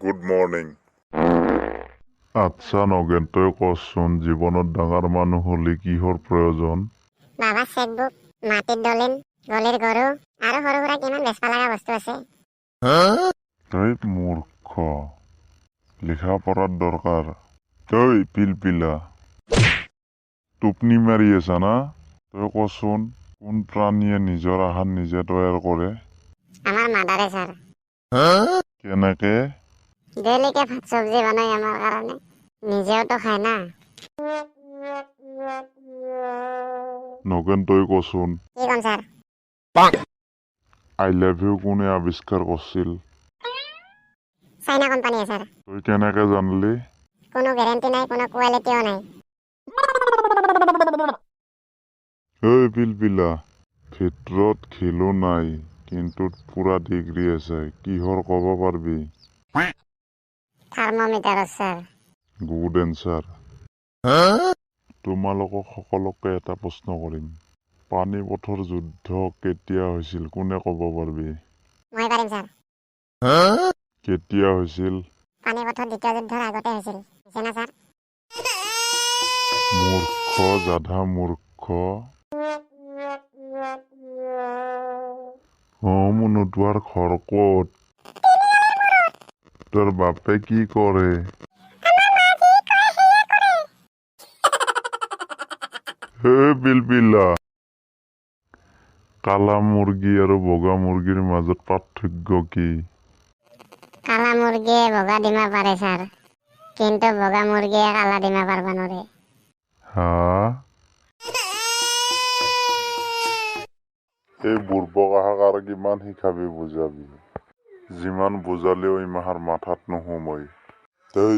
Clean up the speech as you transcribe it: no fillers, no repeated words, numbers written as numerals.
Good morning. আচ্ছা নগেন, তই কচোন জীৱনত ডাঙৰ মানুহ হলে কিহৰ প্ৰয়োজন? বাবা চেকবুক, মাটিৰ দলিল, গলিৰ গৰু আৰু সৰু সুৰা কিমান বেচবা লগা বস্তু আছে। তই মূৰ্খ, লিখা পঢ়াৰ দৰকাৰ। তই পিলপিলা, টোপনি মাৰি আছা না? তই কচোন কোন প্ৰাণীয়ে নিজৰ আহাৰ নিজে তৈয়াৰ কৰে? আমাৰ মাদাৰে ছাৰ। কেনেকে? ডেইলিকে ভাত চব্জি বনাই আমাৰ কাৰণে, নিজেওতো খায় না। নগেন তই কচোন কি কম ছাৰ? আই লাভ ইউ কোনে আৱিষ্কাৰ কৰিছিল? চাইনা কোম্পানীয়ে ছাৰ। তই কেনেকে জানলি? কোনো গেৰেণ্টি নাই, কোনো কোৱালিটিও নাই। এই পিলপিলা, ভিতৰত ঘিলো নাই কিন্তু পুৰা ডিগ্ৰী আছে, কিহৰ ক'ব পাৰবি? Thermometer sir. Good answer. তোমালোকক সকলোকে এটা প্ৰশ্ন কৰিম, পানীপথৰ যুদ্ধ কেতিয়া হৈছিল কোনে ক'ব পাৰবি? মই পাৰিম ছাৰ। কেতিয়া হৈছিল? পানীপথৰ দ্বিতীয় যুদ্ধৰ আগতে হৈছিল, হৈছে না ছাৰ? মূৰ্খ জাধা মূৰ্খ। মনু তোৰ ঘৰ ক'ত? তোৰ বাপে কি কৰে? হে পিলপিলা, কালা মুৰ্গী আৰু বগা মুৰ্গীৰ মাজত পাৰ্থক্য কি? কালা মুৰ্গীয়ে বগা ডিমা পাৰে ছাৰ, কিন্তু বগা মুৰ্গীয়ে কালা ডিমা পাৰবা নৰে। হা? এই বুৰ্বক আহাক আৰু কিমান শিকাবি বুজাবি, যিমান বুজালেও ইমাহাৰ মাথাত নোসোমাই। তই